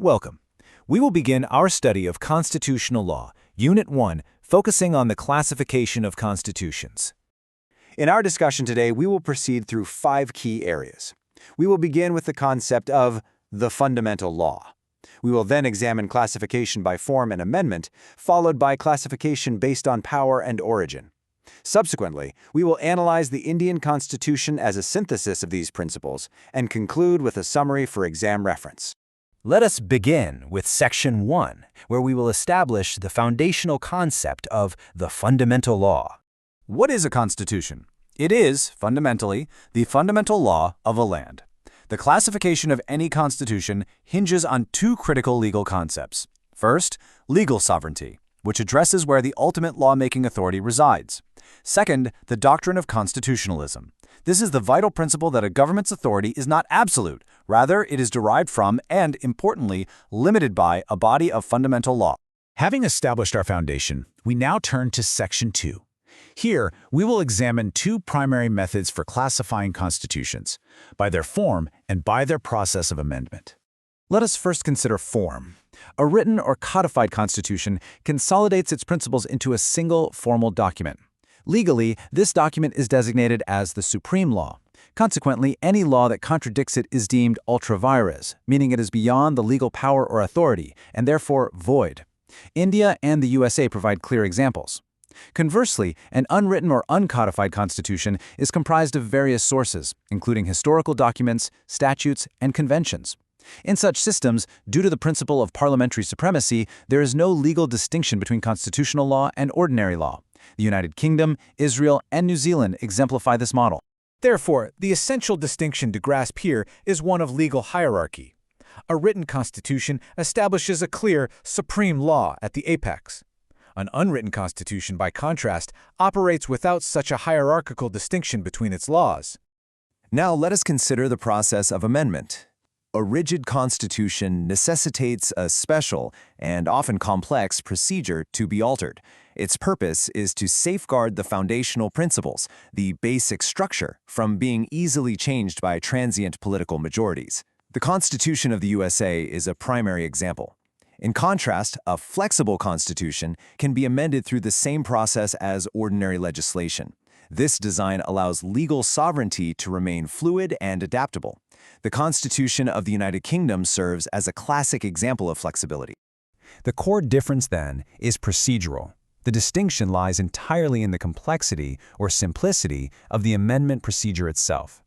Welcome. We will begin our study of constitutional law, Unit 1, focusing on the classification of constitutions. In our discussion today, we will proceed through 5 key areas. We will begin with the concept of the fundamental law. We will then examine classification by form and amendment, followed by classification based on power and origin. Subsequently, we will analyze the Indian Constitution as a synthesis of these principles and conclude with a summary for exam reference. Let us begin with Section 1, where we will establish the foundational concept of the fundamental law. What is a constitution? It is, fundamentally, the fundamental law of a land. The classification of any constitution hinges on 2 critical legal concepts. First, legal sovereignty, which addresses where the ultimate lawmaking authority resides. Second, the doctrine of constitutionalism. This is the vital principle that a government's authority is not absolute. Rather, it is derived from and, importantly, limited by a body of fundamental law. Having established our foundation, we now turn to Section 2. Here, we will examine 2 primary methods for classifying constitutions, by their form and by their process of amendment. Let us first consider form. A written or codified constitution consolidates its principles into a single formal document. Legally, this document is designated as the supreme law. Consequently, any law that contradicts it is deemed ultra vires, meaning it is beyond the legal power or authority, and therefore void. India and the USA provide clear examples. Conversely, an unwritten or uncodified constitution is comprised of various sources, including historical documents, statutes, and conventions. In such systems, due to the principle of parliamentary supremacy, there is no legal distinction between constitutional law and ordinary law. The United Kingdom, Israel, and New Zealand exemplify this model. Therefore, the essential distinction to grasp here is one of legal hierarchy. A written constitution establishes a clear, supreme law at the apex. An unwritten constitution, by contrast, operates without such a hierarchical distinction between its laws. Now let us consider the process of amendment. A rigid constitution necessitates a special and often complex procedure to be altered. Its purpose is to safeguard the foundational principles, the basic structure, from being easily changed by transient political majorities. The Constitution of the USA is a primary example. In contrast, a flexible constitution can be amended through the same process as ordinary legislation. This design allows legal sovereignty to remain fluid and adaptable. The Constitution of the United Kingdom serves as a classic example of flexibility. The core difference, then, is procedural. The distinction lies entirely in the complexity or simplicity of the amendment procedure itself.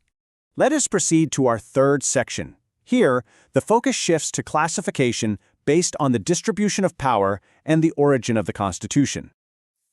Let us proceed to our 3rd section. Here, the focus shifts to classification based on the distribution of power and the origin of the Constitution.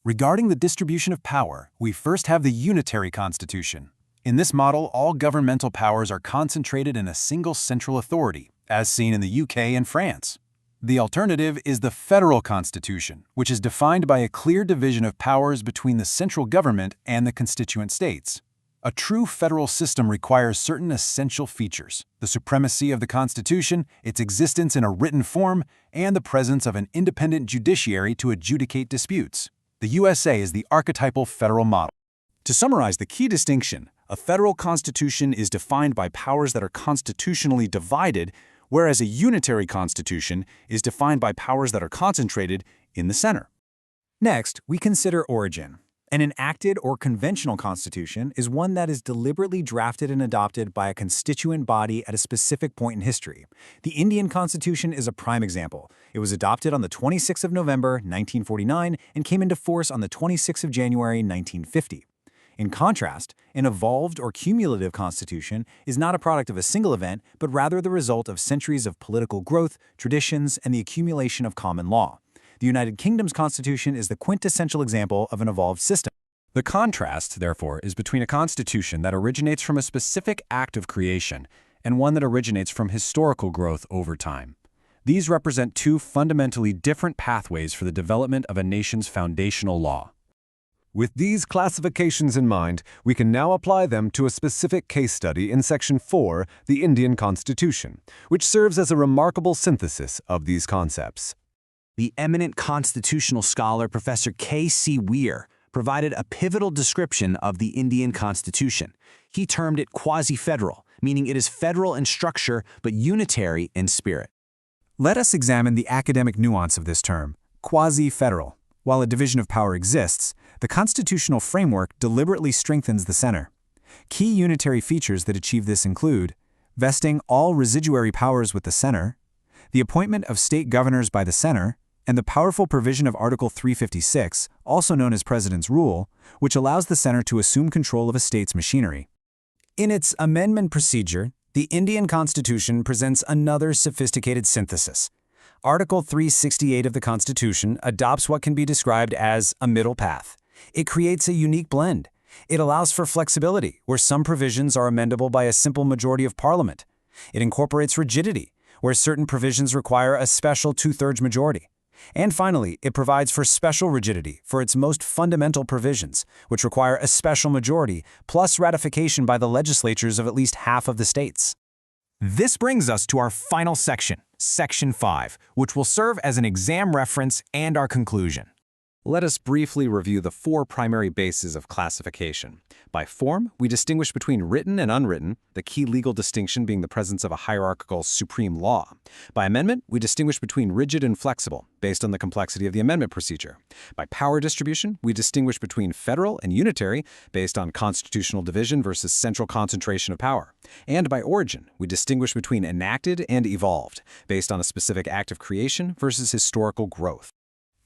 Regarding the distribution of power, we first have the Unitary Constitution. In this model, all governmental powers are concentrated in a single central authority, as seen in the UK and France. The alternative is the Federal Constitution, which is defined by a clear division of powers between the central government and the constituent states. A true federal system requires certain essential features: the supremacy of the Constitution, its existence in a written form, and the presence of an independent judiciary to adjudicate disputes. The USA is the archetypal federal model. To summarize the key distinction, a federal constitution is defined by powers that are constitutionally divided, whereas a unitary constitution is defined by powers that are concentrated in the center. Next, we consider origin. An enacted or conventional constitution is one that is deliberately drafted and adopted by a constituent body at a specific point in history. The Indian Constitution is a prime example. It was adopted on the 26th of November, 1949, and came into force on the 26th of January, 1950. In contrast, an evolved or cumulative constitution is not a product of a single event, but rather the result of centuries of political growth, traditions, and the accumulation of common law. The United Kingdom's constitution is the quintessential example of an evolved system. The contrast, therefore, is between a constitution that originates from a specific act of creation and one that originates from historical growth over time. These represent 2 fundamentally different pathways for the development of a nation's foundational law. With these classifications in mind, we can now apply them to a specific case study in Section 4, the Indian Constitution, which serves as a remarkable synthesis of these concepts. The eminent constitutional scholar Professor K.C. Weir provided a pivotal description of the Indian Constitution. He termed it quasi-federal, meaning it is federal in structure but unitary in spirit. Let us examine the academic nuance of this term, quasi-federal. While a division of power exists, the constitutional framework deliberately strengthens the center. Key unitary features that achieve this include vesting all residuary powers with the center, the appointment of state governors by the center, and the powerful provision of Article 356, also known as President's Rule, which allows the center to assume control of a state's machinery. In its amendment procedure, the Indian Constitution presents another sophisticated synthesis. Article 368 of the Constitution adopts what can be described as a middle path. It creates a unique blend. It allows for flexibility, where some provisions are amendable by a simple majority of Parliament. It incorporates rigidity, where certain provisions require a special two-thirds majority. And finally, it provides for special rigidity for its most fundamental provisions, which require a special majority plus ratification by the legislatures of at least half of the states. This brings us to our final section, Section 5, which will serve as an exam reference and our conclusion. Let us briefly review the four primary bases of classification. By form, we distinguish between written and unwritten, the key legal distinction being the presence of a hierarchical supreme law. By amendment, we distinguish between rigid and flexible, based on the complexity of the amendment procedure. By power distribution, we distinguish between federal and unitary, based on constitutional division versus central concentration of power. And by origin, we distinguish between enacted and evolved, based on a specific act of creation versus historical growth.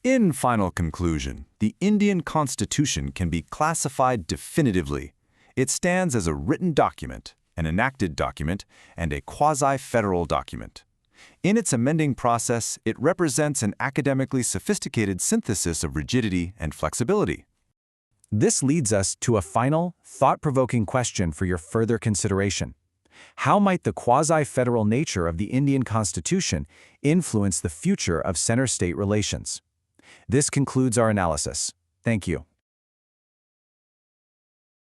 In final conclusion, the Indian Constitution can be classified definitively. It stands as a written document, an enacted document, and a quasi-federal document. In its amending process, it represents an academically sophisticated synthesis of rigidity and flexibility. This leads us to a final, thought-provoking question for your further consideration. How might the quasi-federal nature of the Indian Constitution influence the future of center-state relations? This concludes our analysis. Thank you.